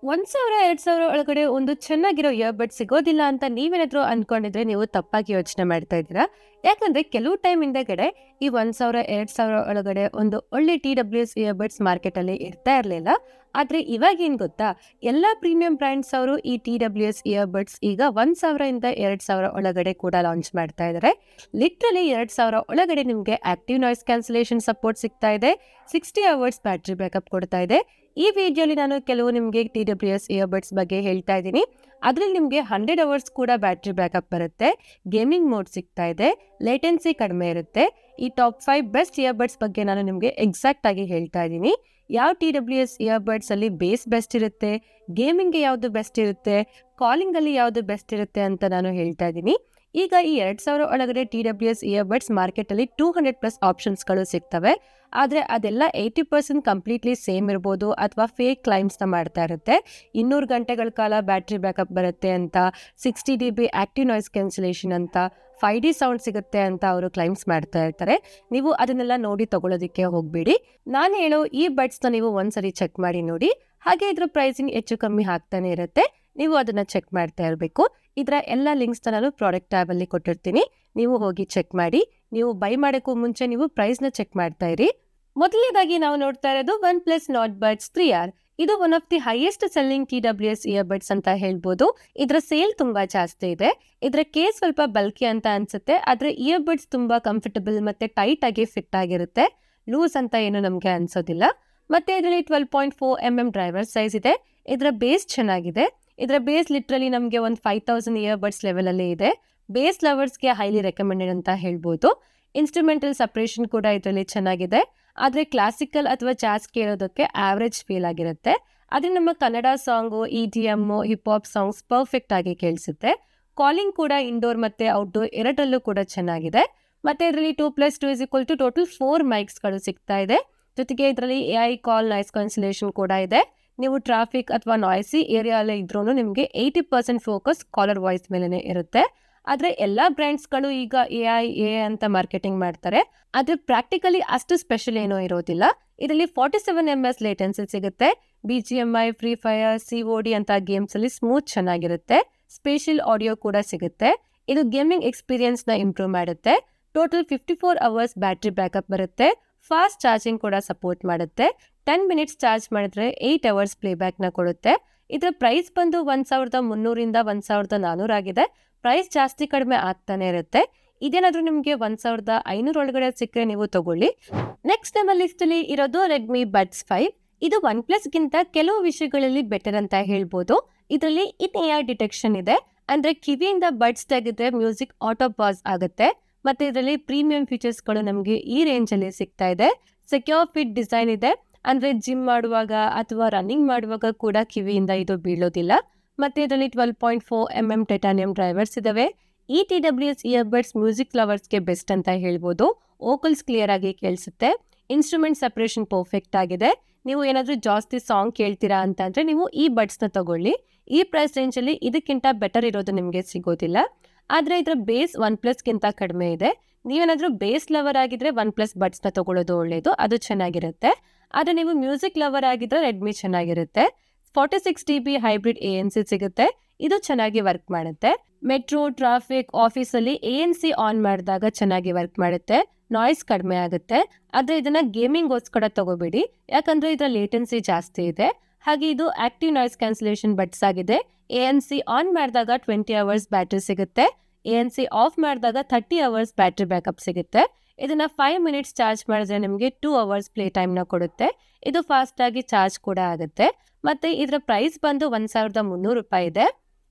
1,000 2,000 ಒಳಗಡೆ ಒಂದು ಚೆನ್ನಾಗಿರೋ ಇಯರ್‌ಬಡ್ ಸಿಗೋದಿಲ್ಲ ಅಂತ ನೀವೇನಾದ್ರೂ ಅಂದ್ಕೊಂಡಿದ್ರೆ ನೀವು ತಪ್ಪಾಗಿ ಯೋಚನೆ ಮಾಡ್ತಾ ಇದ್ದೀರಾ. ಯಾಕಂದ್ರೆ ಕೆಲವು ಟೈಮ್ ಹಿಂದೆಗಡೆ ಈ 1,000 2,000 ಒಳಗಡೆ ಒಂದು ಒಳ್ಳೆ TWS ಇಯರ್‌ಬಡ್ಸ್ ಮಾರ್ಕೆಟಲ್ಲಿ ಇರ್ತಾ ಇರಲಿಲ್ಲ. ಆದ್ರೆ ಇವಾಗೇನ್ ಗೊತ್ತಾ? ಎಲ್ಲಾ ಪ್ರೀಮಿಯಂ ಬ್ರ್ಯಾಂಡ್ಸ್ ಅವರು ಈ TWS ಇಯರ್‌ಬಡ್ಸ್ ಈಗ 1,000 ಇಂದ 2,000 ಒಳಗಡೆ ಕೂಡ ಲಾಂಚ್ ಮಾಡ್ತಾ ಇದ್ದಾರೆ. ಲಿಟ್ರಲಿ 2,000 ಒಳಗಡೆ ನಿಮಗೆ ಆಕ್ಟಿವ್ ನಾಯ್ಸ್ ಕ್ಯಾನ್ಸಲೇಷನ್ ಸಪೋರ್ಟ್ ಸಿಗ್ತಾ ಇದೆ. 60 ಅವರ್ಸ್ ಬ್ಯಾಟರಿ ಬ್ಯಾಕಪ್ ಕೊಡ್ತಾ ಇದೆ. ಈ ವಿಡಿಯೋಲಿ ನಾನು ಕೆಲವು ನಿಮಗೆ TWS ಇಯರ್‌ಬಡ್ಸ್ ಬಗ್ಗೆ ಹೇಳ್ತಾ ಇದ್ದೀನಿ. ಅದ್ರಲ್ಲಿ ನಿಮಗೆ 100 ಅವರ್ಸ್ ಕೂಡ ಬ್ಯಾಟರಿ ಬ್ಯಾಕಪ್ ಬರುತ್ತೆ. ಗೇಮಿಂಗ್ ಮೋಡ್ ಸಿಗ್ತಾ ಇದೆ. ಲೇಟೆನ್ಸಿ ಕಡಿಮೆ ಇರುತ್ತೆ. ಈ ಟಾಪ್ 5 ಬೆಸ್ಟ್ ಇಯರ್‌ಬಡ್ಸ್ ಬಗ್ಗೆ ನಾನು ನಿಮಗೆ ಎಕ್ಸಾಕ್ಟ್ ಆಗಿ ಹೇಳ್ತಾ ಇದ್ದೀನಿ. ಯಾವ TWS ಇಯರ್‌ಬಡ್ಸ್ ಅಲ್ಲಿ ಬೇಸ್ ಬೆಸ್ಟ್ ಇರುತ್ತೆ, ಗೇಮಿಂಗ್ಗೆ ಯಾವುದು ಬೆಸ್ಟ್ ಇರುತ್ತೆ, ಕಾಲಿಂಗ್ ಅಲ್ಲಿ ಯಾವುದು ಬೆಸ್ಟ್ ಇರುತ್ತೆ ಅಂತ ನಾನು ಹೇಳ್ತಾ ಇದ್ದೀನಿ. ಈಗ ಈ 2,000 ಒಳಗಡೆ TWS ಇಯರ್‌ಬಡ್ಸ್ ಮಾರ್ಕೆಟಲ್ಲಿ 200+ ಆಪ್ಷನ್ಸ್ಗಳು ಸಿಗ್ತವೆ. ಆದರೆ ಅದೆಲ್ಲ 80% ಕಂಪ್ಲೀಟ್ಲಿ ಸೇಮ್ ಇರ್ಬೋದು ಅಥವಾ ಫೇಕ್ ಕ್ಲೈಮ್ಸ್ನ ಮಾಡ್ತಾ ಇರುತ್ತೆ. 200 ಗಂಟೆಗಳ ಕಾಲ ಬ್ಯಾಟ್ರಿ ಬ್ಯಾಕಪ್ ಬರುತ್ತೆ ಅಂತ, 60 dB ಆಕ್ಟಿವ್ ನಾಯ್ಸ್ ಕ್ಯಾನ್ಸಲೇಷನ್ ಅಂತ, 5D ಸೌಂಡ್ ಸಿಗುತ್ತೆ ಅಂತ ಅವರು ಕ್ಲೈಮ್ಸ್ ಮಾಡ್ತಾ ಇರ್ತಾರೆ. ನೀವು ಅದನ್ನೆಲ್ಲ ನೋಡಿ ತಗೊಳ್ಳೋದಕ್ಕೆ ಹೋಗಬೇಡಿ. ನಾನು ಹೇಳೋ ಈ ಬಡ್ಸ್ನ ನೀವು ಒಂದ್ಸರಿ ಚೆಕ್ ಮಾಡಿ ನೋಡಿ. ಹಾಗೆ ಇದ್ರ ಪ್ರೈಸಿಂಗ್ ಹೆಚ್ಚು ಕಮ್ಮಿ ಆಗ್ತಾನೆ ಇರುತ್ತೆ. ನೀವು ಅದನ್ನ ಚೆಕ್ ಮಾಡ್ತಾ ಇರಬೇಕು. ಇದರ ಎಲ್ಲ ಲಿಂಕ್ಸ್ನ ನಾನು ಪ್ರಾಡಕ್ಟ್ ಟ್ಯಾಬಲ್ಲಿ ಕೊಟ್ಟಿರ್ತೀನಿ. ನೀವು ಹೋಗಿ ಚೆಕ್ ಮಾಡಿ. ನೀವು ಬೈ ಮಾಡೋಕ್ಕೂ ಮುಂಚೆ ನೀವು ಪ್ರೈಸ್ನ ಚೆಕ್ ಮಾಡ್ತಾ ಇರಿ. ಮೊದಲನೇದಾಗಿ ನಾವು ನೋಡ್ತಾ ಇರೋದು OnePlus Nord Buds 3R. ಇದು one of the highest selling TWS earbuds ಅಂತ ಹೇಳ್ಬೋದು. ಇದರ ಸೇಲ್ ತುಂಬಾ ಜಾಸ್ತಿ ಇದೆ. ಇದರ ಕೇಸ್ ಸ್ವಲ್ಪ ಬಲ್ಕಿ ಅಂತ ಅನ್ಸುತ್ತೆ, ಆದ್ರೆ ಇಯರ್‌ಬಡ್ಸ್ ತುಂಬಾ ಕಂಫರ್ಟಬಲ್ ಮತ್ತೆ ಟೈಟ್ ಆಗಿ ಫಿಟ್ ಆಗಿರುತ್ತೆ. ಲೂಸ್ ಅಂತ ಏನು ನಮಗೆ ಅನ್ಸೋದಿಲ್ಲ. ಮತ್ತೆ ಇದರಲ್ಲಿ 12.4 mm ಡ್ರೈವರ್ ಸೈಜ್ ಇದೆ. ಇದರ ಬೇಸ್ ಚೆನ್ನಾಗಿದೆ. ಇದರ ಬೇಸ್ ಲಿಟ್ರಲಿ ನಮಗೆ ಒಂದು 5,000 ಇಯರ್‌ಬಡ್ಸ್ ಲೆವೆಲ್ ಅಲ್ಲಿ ಇದೆ. ಬೇಸ್ ಲವರ್ಸ್ಗೆ ಹೈಲಿ ರೆಕಮೆಂಡೆಡ್ ಅಂತ ಹೇಳ್ಬೋದು. ಇನ್ಸ್ಟ್ರೂಮೆಂಟಲ್ ಸಪ್ರೇಷನ್ ಕೂಡ ಇದರಲ್ಲಿ ಚೆನ್ನಾಗಿದೆ. ಆದರೆ ಕ್ಲಾಸಿಕಲ್ ಅಥವಾ ಜಾಸ್ ಕೇಳೋದಕ್ಕೆ ಆವ್ರೇಜ್ ಫೀಲ್ ಆಗಿರುತ್ತೆ. ಅದೇ ನಮ್ಮ Kannada song, EDM, hip hop songs perfect ಆಗಿ ಕೇಳಿಸುತ್ತೆ. ಕಾಲಿಂಗ್ ಕೂಡ ಇಂಡೋರ್ ಮತ್ತೆ ಔಟ್ಡೋರ್ ಎರಡರಲ್ಲೂ ಕೂಡ ಚೆನ್ನಾಗಿದೆ. ಮತ್ತೆ ಇದರಲ್ಲಿ 2+2 ಟೋಟಲ್ 4 ಮೈಕ್ಸ್ಗಳು ಸಿಗ್ತಾ ಇದೆ. ಜೊತೆಗೆ ಇದರಲ್ಲಿ AI ಕಾಲ್ ನಾಯ್ಸ್ ಕ್ಯಾನ್ಸಲೇಷನ್ ಕೂಡ ಇದೆ. ನೀವು ಟ್ರಾಫಿಕ್ ಅಥವಾ ನಾಯ್ಸಿ ಏರಿಯಾ ಅಲ್ಲೇ ಇದ್ರೂ ನಿಮಗೆ 80% ಫೋಕಸ್ ಕಾಲರ್ ವಾಯ್ಸ್ ಮೇಲೆನೆ ಇರುತ್ತೆ. ಆದರೆ ಎಲ್ಲ ಬ್ರ್ಯಾಂಡ್ಸ್ಗಳು ಈಗ AI ಅಂತ ಮಾರ್ಕೆಟಿಂಗ್ ಮಾಡ್ತಾರೆ. ಆದರೆ ಪ್ರಾಕ್ಟಿಕಲಿ ಅಷ್ಟು ಸ್ಪೆಷಲ್ ಏನೋ ಇರೋದಿಲ್ಲ. ಇದರಲ್ಲಿ 47 ms ಲೇಟೆನ್ಸಿ ಸಿಗುತ್ತೆ. BGMI, ಫ್ರೀ ಫೈರ್, COD ಅಂತ ಗೇಮ್ಸ್ ಅಲ್ಲಿ ಸ್ಮೂತ್ ಚೆನ್ನಾಗಿರುತ್ತೆ. ಸ್ಪೇಷಿಯಲ್ ಆಡಿಯೋ ಕೂಡ ಸಿಗುತ್ತೆ. ಇದು ಗೇಮಿಂಗ್ ಎಕ್ಸ್ಪೀರಿಯನ್ಸ್ನ ಇಂಪ್ರೂವ್ ಮಾಡುತ್ತೆ. ಟೋಟಲ್ 54 ಅವರ್ಸ್ ಬ್ಯಾಟ್ರಿ ಬ್ಯಾಕಪ್ ಬರುತ್ತೆ. ಫಾಸ್ಟ್ ಚಾರ್ಜಿಂಗ್ ಕೂಡ ಸಪೋರ್ಟ್ ಮಾಡುತ್ತೆ. 10 ಮಿನಿಟ್ಸ್ ಚಾರ್ಜ್ ಮಾಡಿದ್ರೆ 8 ಅವರ್ಸ್ ಪ್ಲೇಬ್ಯಾಕ್ನ ಕೊಡುತ್ತೆ. ಇದರ ಪ್ರೈಸ್ ಬಂದು 1,300 1,400 ಆಗಿದೆ. ಪ್ರೈಸ್ ಜಾಸ್ತಿ ಕಡಿಮೆ ಆಗ್ತಾನೆ ಇರುತ್ತೆ. ಇದೇನಾದ್ರೂ ನಿಮಗೆ 1,500 ಒಳಗಡೆ ಸಿಕ್ಕರೆ ನೀವು ತಗೊಳ್ಳಿ. ನೆಕ್ಸ್ಟ್ ನಮ್ಮ ಲಿಸ್ಟಲ್ಲಿ ಇರೋದು Redmi Buds 5. ಇದು OnePlusಗಿಂತ ಕೆಲವು ವಿಷಯಗಳಲ್ಲಿ ಬೆಟರ್ ಅಂತ ಹೇಳ್ಬೋದು. ಇದರಲ್ಲಿ AI ಡಿಟೆಕ್ಷನ್ ಇದೆ. ಅಂದ್ರೆ ಕಿವಿಯಿಂದ ಬಡ್ಸ್ ತೆಗೆದ್ರೆ ಮ್ಯೂಸಿಕ್ ಆಟೋ ಪಾಸ್ ಆಗುತ್ತೆ. ಮತ್ತೆ ಇದರಲ್ಲಿ ಪ್ರೀಮಿಯಂ ಫೀಚರ್ಸ್ಗಳು ನಮಗೆ ಈ ರೇಂಜ್ ಅಲ್ಲಿ ಸಿಗ್ತಾ ಇದೆ. ಸೆಕ್ಯೂರ್ ಫಿಟ್ ಡಿಸೈನ್ ಇದೆ. ಅಂದ್ರೆ ಜಿಮ್ ಮಾಡುವಾಗ ಅಥವಾ ರನ್ನಿಂಗ್ ಮಾಡುವಾಗ ಕೂಡ ಕಿವಿಯಿಂದ ಇದು ಬೀಳೋದಿಲ್ಲ. ಮತ್ತೆ ಇದರಲ್ಲಿ 12.4 mm ಟೈಟಾನಿಯಂ ಡ್ರೈವರ್ಸ್ ಇದಾವೆ. ಈ TWS ಇಯರ್‌ಬಡ್ಸ್ ಮ್ಯೂಸಿಕ್ ಲವರ್ಸ್ಗೆ ಬೆಸ್ಟ್ ಅಂತ ಹೇಳ್ಬೋದು. ವೋಕಲ್ಸ್ ಕ್ಲಿಯರ್ ಆಗಿ ಕೇಳಿಸುತ್ತೆ. ಇನ್ಸ್ಟ್ರೂಮೆಂಟ್ ಸಪರೇಷನ್ ಪರ್ಫೆಕ್ಟ್ ಆಗಿದೆ. ನೀವು ಏನಾದರೂ ಜಾಸ್ತಿ ಸಾಂಗ್ ಕೇಳ್ತೀರಾ ಅಂತಂದ್ರೆ ನೀವು ಈ ಬಡ್ಸ್ನ ತಗೊಳ್ಳಿ. ಈ ಪ್ರೈಸ್ ರೇಂಜಲ್ಲಿ ಇದಕ್ಕಿಂತ ಬೆಟರ್ ಇರೋದು ನಿಮಗೆ ಸಿಗೋದಿಲ್ಲ. ಆದರೆ ಇದರ ಬೇಸ್ OnePlusಗಿಂತ ಕಡಿಮೆ ಇದೆ. ನೀವೇನಾದರೂ ಬೇಸ್ ಲವರ್ ಆಗಿದ್ರೆ OnePlus ಬಡ್ಸ್ನ ತಗೊಳ್ಳೋದು ಒಳ್ಳೆಯದು, ಅದು ಚೆನ್ನಾಗಿರುತ್ತೆ. ಆದರೆ ನೀವು ಮ್ಯೂಸಿಕ್ ಲವರ್ ಆಗಿದ್ರೆ ರೆಡ್ಮಿ ಚೆನ್ನಾಗಿರುತ್ತೆ. 46 dB ಹೈಬ್ರಿಡ್ ANC ಸಿಗುತ್ತೆ. ಇದು ಚೆನ್ನಾಗಿ ವರ್ಕ್ ಮಾಡುತ್ತೆ. ಮೆಟ್ರೋ, ಟ್ರಾಫಿಕ್, ಆಫೀಸಲ್ಲಿ ANC ಆನ್ ಮಾಡಿದಾಗ ಚೆನ್ನಾಗಿ ವರ್ಕ್ ಮಾಡುತ್ತೆ. ನಾಯ್ಸ್ ಕಡಿಮೆ ಆಗುತ್ತೆ. ಆದರೆ ಇದನ್ನ ಗೇಮಿಂಗ್ಗೋಸ್ಕರ ತಗೋಬೇಡಿ, ಯಾಕಂದ್ರೆ ಇದರ ಲೇಟೆನ್ಸಿ ಜಾಸ್ತಿ ಇದೆ. ಹಾಗೆ ಇದು ಆಕ್ಟಿವ್ ನಾಯ್ಸ್ ಕ್ಯಾನ್ಸಲೇಷನ್ ಬಡ್ಸ್ ಆಗಿದೆ. ANC ಆನ್ ಮಾಡಿದಾಗ 20 ಅವರ್ಸ್ ಬ್ಯಾಟ್ರಿ ಸಿಗುತ್ತೆ. ANC ಆಫ್ ಮಾಡಿದಾಗ 30 ಅವರ್ಸ್ ಬ್ಯಾಟ್ರಿ ಬ್ಯಾಕಪ್ ಸಿಗುತ್ತೆ. ಇದನ್ನ 5 ಮಿನಿಟ್ಸ್ ಚಾರ್ಜ್ ಮಾಡಿದ್ರೆ ನಿಮಗೆ 2 ಅವರ್ಸ್ ಪ್ಲೇ ಟೈಮ್ನ ಕೊಡುತ್ತೆ. ಇದು ಫಾಸ್ಟ್ ಆಗಿ ಚಾರ್ಜ್ ಕೂಡ ಆಗುತ್ತೆ. ಮತ್ತೆ ಇದರ ಪ್ರೈಸ್ ಬಂದು 1,300 ರೂಪಾಯಿ ಇದೆ.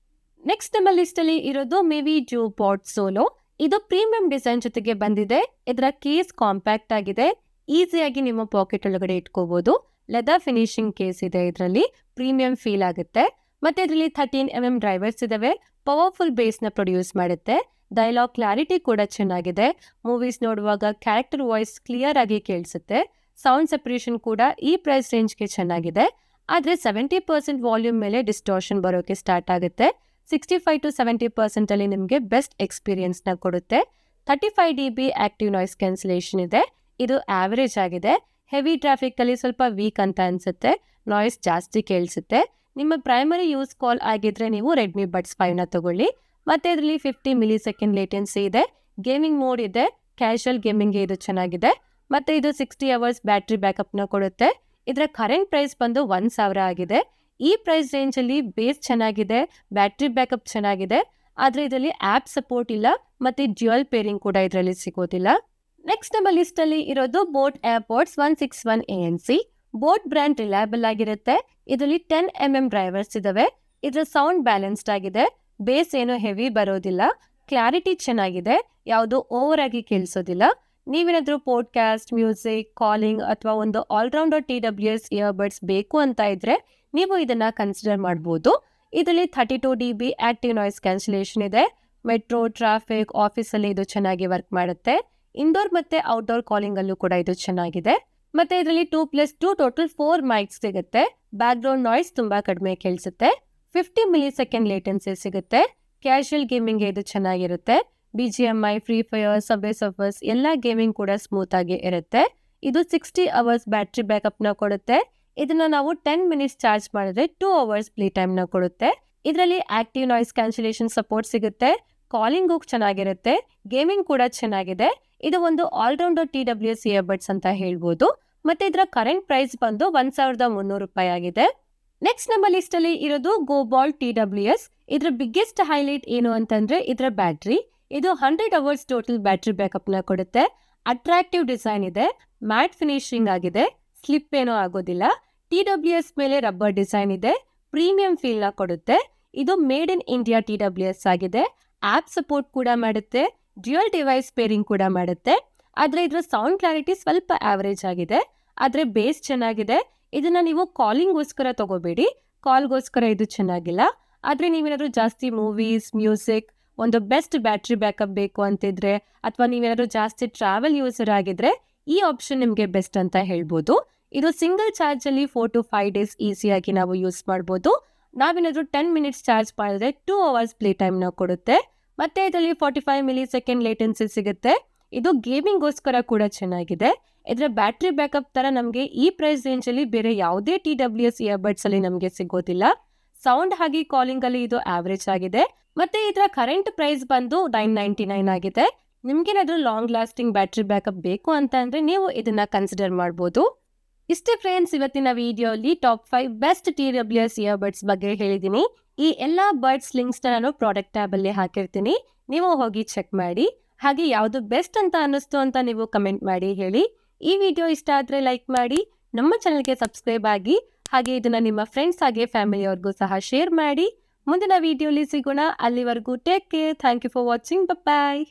ನೆಕ್ಸ್ಟ್ ನಮ್ಮ ಲಿಸ್ಟಲ್ಲಿ ಇರೋದು Mivy J Pod Solo. ಇದು ಪ್ರೀಮಿಯಂ ಡಿಸೈನ್ ಜೊತೆಗೆ ಬಂದಿದೆ. ಇದರ ಕೇಸ್ ಕಾಂಪ್ಯಾಕ್ಟ್ ಆಗಿದೆ. ಈಸಿಯಾಗಿ ನಿಮ್ಮ ಪಾಕೆಟ್ ಒಳಗಡೆ ಇಟ್ಕೋಬಹುದು. ಲೆದರ್ ಫಿನಿಶಿಂಗ್ ಕೇಸ್ ಇದೆ. ಇದರಲ್ಲಿ ಪ್ರೀಮಿಯಂ ಫೀಲ್ ಆಗುತ್ತೆ. ಮತ್ತೆ ಇದರಲ್ಲಿ 13 mm ಡ್ರೈವರ್ಸ್ ಇದಾವೆ. ಪವರ್ಫುಲ್ ಬೇಸ್ನ ಪ್ರೊಡ್ಯೂಸ್ ಮಾಡುತ್ತೆ. ಡೈಲಾಗ್ ಕ್ಲಾರಿಟಿ ಕೂಡ ಚೆನ್ನಾಗಿದೆ. ಮೂವೀಸ್ ನೋಡುವಾಗ ಕ್ಯಾರೆಕ್ಟರ್ ವಾಯ್ಸ್ ಕ್ಲಿಯರ್ ಆಗಿ ಕೇಳಿಸುತ್ತೆ. ಸೌಂಡ್ ಸೆಪರೇಷನ್ ಕೂಡ ಈ ಪ್ರೈಸ್ ರೇಂಜ್ಗೆ ಚೆನ್ನಾಗಿದೆ. ಆದರೆ 70% ವಾಲ್ಯೂಮ್ ಮೇಲೆ ಡಿಸ್ಟಾರ್ಷನ್ ಬರೋಕೆ ಸ್ಟಾರ್ಟ್ ಆಗುತ್ತೆ. 65 to 70% ಅಲ್ಲಿ ನಿಮಗೆ ಬೆಸ್ಟ್ ಎಕ್ಸ್ಪೀರಿಯನ್ಸ್ನ ಕೊಡುತ್ತೆ. 35 dB ಆಕ್ಟಿವ್ ನಾಯ್ಸ್ ಕ್ಯಾನ್ಸಲೇಷನ್ ಇದೆ. ಇದು ಆವರೇಜ್ ಆಗಿದೆ. ಹೆವಿ ಟ್ರಾಫಿಕ್ ಅಲ್ಲಿ ಸ್ವಲ್ಪ ವೀಕ್ ಅಂತ ಅನ್ಸುತ್ತೆ. ನಾಯ್ಸ್ ಜಾಸ್ತಿ ಕೇಳಿಸುತ್ತೆ. ನಿಮ್ಮ ಪ್ರೈಮರಿ ಯೂಸ್ ಕಾಲ್ ಆಗಿದ್ರೆ ನೀವು ರೆಡ್ಮಿ ಬಡ್ಸ್ 5ನ ತಗೊಳ್ಳಿ. ಮತ್ತೆ ಇದರಲ್ಲಿ 50 ಮಿಲಿ ಸೆಕೆಂಡ್ ಲೇಟೆನ್ಸಿ ಇದೆ, ಗೇಮಿಂಗ್ ಮೋಡ್ ಇದೆ, ಕ್ಯಾಶುವಲ್ ಗೇಮಿಂಗ್ಗೆ ಇದು ಚೆನ್ನಾಗಿದೆ. ಮತ್ತೆ ಇದು 60 ಅವರ್ಸ್ ಬ್ಯಾಟ್ರಿ ಬ್ಯಾಕಪ್ನ ಕೊಡುತ್ತೆ. ಇದರ ಕರೆಂಟ್ ಪ್ರೈಸ್ ಬಂದು 1,000 ಆಗಿದೆ. ಈ ಪ್ರೈಸ್ ರೇಂಜಲ್ಲಿ ಬೇಸ್ ಚೆನ್ನಾಗಿದೆ, ಬ್ಯಾಟ್ರಿ ಬ್ಯಾಕಪ್ ಚೆನ್ನಾಗಿದೆ, ಆದರೆ ಇದರಲ್ಲಿ ಆ್ಯಪ್ ಸಪೋರ್ಟ್ ಇಲ್ಲ ಮತ್ತೆ ಡ್ಯುಯಲ್ ಪೇರಿಂಗ್ ಕೂಡ ಇದರಲ್ಲಿ ಸಿಗೋದಿಲ್ಲ. ನೆಕ್ಸ್ಟ್ ನಮ್ಮ ಲಿಸ್ಟಲ್ಲಿ ಇರೋದು boAt airpods 161 ANC. BoAt brand reliable ಆಗಿರುತ್ತೆ. ಇದರಲ್ಲಿ 10mm ಡ್ರೈವರ್ಸ್ ಇದಾವೆ. ಇದರ ಸೌಂಡ್ ಬ್ಯಾಲೆನ್ಸ್ಡ್ ಆಗಿದೆ, ಬೇಸ್ ಏನು ಹೆವಿ ಬರೋದಿಲ್ಲ, ಕ್ಲಾರಿಟಿ ಚೆನ್ನಾಗಿದೆ, ಯಾವುದು ಓವರ್ ಆಗಿ ಕೇಳಿಸೋದಿಲ್ಲ. ನೀವೇನಾದರೂ ಪಾಡ್ಕಾಸ್ಟ್, ಮ್ಯೂಸಿಕ್, ಕಾಲಿಂಗ್ ಅಥವಾ ಒಂದು ಆಲ್ರೌಂಡರ್ TWS ಇಯರ್ಬಡ್ಸ್ ಬೇಕು ಅಂತ ಇದ್ರೆ ನೀವು ಇದನ್ನ ಕನ್ಸಿಡರ್ ಮಾಡ್ಬೋದು. ಇದರಲ್ಲಿ 32 dB ಆಕ್ಟಿವ್ ನಾಯ್ಸ್ ಕ್ಯಾನ್ಸಲೇಷನ್ ಇದೆ. ಮೆಟ್ರೋ, ಟ್ರಾಫಿಕ್, ಆಫೀಸಲ್ಲಿ ಇದು ಚೆನ್ನಾಗಿ ವರ್ಕ್ ಮಾಡುತ್ತೆ. ಇಂಡೋರ್ ಮತ್ತೆ ಔಟ್ಡೋರ್ ಕಾಲಿಂಗ್ ಅಲ್ಲೂ ಕೂಡ ಇದು ಚೆನ್ನಾಗಿದೆ. ಮತ್ತೆ ಇದರಲ್ಲಿ 2+2 ಟೋಟಲ್ 4 ಮೈಕ್ಸ್ ಸಿಗುತ್ತೆ. ಬ್ಯಾಕ್ ಗ್ರೌಂಡ್ ನಾಯ್ಸ್ ತುಂಬಾ ಕಡಿಮೆ ಕೇಳಿಸುತ್ತೆ. 50 ಮಿಲಿ ಸೆಕೆಂಡ್ ಲೇಟೆನ್ಸಿ ಸಿಗುತ್ತೆ. ಕ್ಯಾಶುವಲ್ ಗೇಮಿಂಗ್ ಇದು ಚೆನ್ನಾಗಿರುತ್ತೆ. BGMI, free fire, subway surfers ಎಲ್ಲ ಗೇಮಿಂಗ್ ಕೂಡ ಸ್ಮೂತ್ ಆಗಿ ಇರುತ್ತೆ. ಇದು 60 ಅವರ್ಸ್ ಬ್ಯಾಟ್ರಿ ಬ್ಯಾಕಪ್ನ ಕೊಡುತ್ತೆ. ಇದನ್ನ ನಾವು 10 ಮಿನಿಟ್ಸ್ ಚಾರ್ಜ್ ಮಾಡಿದ್ರೆ 2 ಅವರ್ಸ್ ಪ್ಲೇ ಟೈಮ್ನ ಕೊಡುತ್ತೆ. ಇದರಲ್ಲಿ ಆಕ್ಟಿವ್ ನಾಯ್ಸ್ ಕ್ಯಾನ್ಸಲೇಷನ್ ಸಪೋರ್ಟ್ ಸಿಗುತ್ತೆ, ಕಾಲಿಂಗ್ ಚೆನ್ನಾಗಿರುತ್ತೆ, ಗೇಮಿಂಗ್ ಕೂಡ ಚೆನ್ನಾಗಿದೆ. ಇದು ಒಂದು ಆಲ್ರೌಂಡರ್ TWS ಇಯರ್ಬಡ್ಸ್ ಅಂತ ಹೇಳ್ಬೋದು. ಮತ್ತೆ ಇದರ ಕರೆಂಟ್ ಪ್ರೈಸ್ ಬಂದು 1,300 ರೂಪಾಯಿ ಆಗಿದೆ. ನೆಕ್ಸ್ಟ್ ನಮ್ಮ ಲಿಸ್ಟ್ ಅಲ್ಲಿ ಇರೋದು GoBolt TWS. ಇದರ ಬಿಗ್ಗೆಸ್ಟ್ ಹೈಲೈಟ್ ಏನು ಅಂತಂದ್ರೆ ಇದರ ಬ್ಯಾಟ್ರಿ. ಇದು 100 ಅವರ್ಸ್ ಟೋಟಲ್ ಬ್ಯಾಟ್ರಿ ಬ್ಯಾಕಪ್ನ ಕೊಡುತ್ತೆ. ಅಟ್ರಾಕ್ಟಿವ್ ಡಿಸೈನ್ ಇದೆ, ಮ್ಯಾಟ್ ಫಿನಿಶಿಂಗ್ ಆಗಿದೆ, ಸ್ಲಿಪ್ ಏನೂ ಆಗೋದಿಲ್ಲ. TWS ಮೇಲೆ ರಬ್ಬರ್ ಡಿಸೈನ್ ಇದೆ, ಪ್ರೀಮಿಯಂ ಫೀಲ್ನ ಕೊಡುತ್ತೆ. ಇದು ಮೇಡ್ ಇನ್ ಇಂಡಿಯಾ TWS ಆಗಿದೆ. ಆ್ಯಪ್ ಸಪೋರ್ಟ್ ಕೂಡ ಮಾಡುತ್ತೆ, ಡ್ಯುಯಲ್ ಡಿವೈಸ್ ಪೇರಿಂಗ್ ಕೂಡ ಮಾಡುತ್ತೆ. ಆದರೆ ಇದರ ಸೌಂಡ್ ಕ್ಲಾರಿಟಿ ಸ್ವಲ್ಪ ಆವರೇಜ್ ಆಗಿದೆ, ಆದರೆ ಬೇಸ್ ಚೆನ್ನಾಗಿದೆ. ಇದನ್ನ ನೀವು ಕಾಲಿಂಗ್ಗೋಸ್ಕರ ತಗೋಬೇಡಿ, ಕಾಲ್ಗೋಸ್ಕರ ಇದು ಚೆನ್ನಾಗಿಲ್ಲ. ಆದರೆ ನೀವೇನಾದರೂ ಜಾಸ್ತಿ ಮೂವೀಸ್, ಮ್ಯೂಸಿಕ್, ಒಂದು ಬೆಸ್ಟ್ ಬ್ಯಾಟ್ರಿ ಬ್ಯಾಕಪ್ ಬೇಕು ಅಂತಿದ್ರೆ ಅಥವಾ ನೀವೇನಾದರೂ ಜಾಸ್ತಿ ಟ್ರಾವೆಲ್ ಯೂಸರ್ ಆಗಿದ್ರೆ ಈ ಆಪ್ಷನ್ ನಿಮಗೆ ಬೆಸ್ಟ್ ಅಂತ ಹೇಳ್ಬೋದು. ಇದು ಸಿಂಗಲ್ ಚಾರ್ಜಲ್ಲಿ 4 to 5 ಡೇಸ್ ಈಸಿಯಾಗಿ ನಾವು ಯೂಸ್ ಮಾಡ್ಬೋದು. ನಾವೇನಾದರೂ 10 ಮಿನಿಟ್ಸ್ ಚಾರ್ಜ್ ಮಾಡಿದ್ರೆ 2 ಅವರ್ಸ್ ಪ್ಲೇ ಟೈಮ್ನ ಕೊಡುತ್ತೆ. ಮತ್ತೆ ಇದರಲ್ಲಿ 45 ಮಿಲಿ ಸೆಕೆಂಡ್ ಲೇಟೆನ್ಸಿ ಸಿಗುತ್ತೆ. ಇದು ಗೇಮಿಂಗ್ಗೋಸ್ಕರ ಕೂಡ ಚೆನ್ನಾಗಿದೆ. ಇದರ ಬ್ಯಾಟ್ರಿ ಬ್ಯಾಕಪ್ ತರ ನಮಗೆ ಈ ಪ್ರೈಸ್ ರೇಂಜಲ್ಲಿ ಬೇರೆ ಯಾವುದೇ TWS ಇಯರ್ಬಡ್ಸ್ ಅಲ್ಲಿ ನಮಗೆ ಸಿಗೋದಿಲ್ಲ. ಸೌಂಡ್ ಹಾಗೆ ಕಾಲಿಂಗ್ ಅಲ್ಲಿ ಇದು ಆವರೇಜ್ ಆಗಿದೆ. ಮತ್ತೆ ಇದರ ಕರೆಂಟ್ ಪ್ರೈಸ್ ಬಂದು 999 ಆಗಿದೆ. ನಿಮ್ಗೇನಾದ್ರೂ ಲಾಂಗ್ ಲಾಸ್ಟಿಂಗ್ ಬ್ಯಾಟ್ರಿ ಬ್ಯಾಕಪ್ ಬೇಕು ಅಂತ ಅಂದ್ರೆ ನೀವು ಇದನ್ನ ಕನ್ಸಿಡರ್ ಮಾಡ್ಬೋದು. ಇಷ್ಟೇ ಫ್ರೆಂಡ್ಸ್, ಇವತ್ತಿನ ವಿಡಿಯೋಲಿ ಟಾಪ್ 5 ಬೆಸ್ಟ್ TWS ಇಯರ್ಬಡ್ಸ್ ಬಗ್ಗೆ ಹೇಳಿದ್ದೀನಿ. ಈ ಎಲ್ಲ ಬರ್ಡ್ಸ್ ಲಿಂಕ್ಸ್ ನಾನು ಪ್ರಾಡಕ್ಟ್ ಟ್ಯಾಬ್ ಅಲ್ಲಿ ಹಾಕಿರ್ತೀನಿ, ನೀವು ಹೋಗಿ ಚೆಕ್ ಮಾಡಿ. ಹಾಗೆ ಯಾವುದು ಬೆಸ್ಟ್ ಅಂತ ಅನ್ನಿಸ್ತು ಅಂತ ನೀವು ಕಮೆಂಟ್ ಮಾಡಿ ಹೇಳಿ. ಈ ವಿಡಿಯೋ ಇಷ್ಟ ಆದ್ರೆ ಲೈಕ್ ಮಾಡಿ, ನಮ್ಮ ಚಾನಲ್ಗೆ ಸಬ್ಸ್ಕ್ರೈಬ್ ಆಗಿ, ಹಾಗೆ ಇದನ್ನ ನಿಮ್ಮ ಫ್ರೆಂಡ್ಸ್ ಹಾಗೆ ಫ್ಯಾಮಿಲಿಯವ್ರಿಗೂ ಸಹ ಶೇರ್ ಮಾಡಿ. ಮುಂದಿನ ವಿಡಿಯೋಲಿ ಸಿಗೋಣ. ಅಲ್ಲಿವರೆಗೂ take care. Thank you for watching. Bye.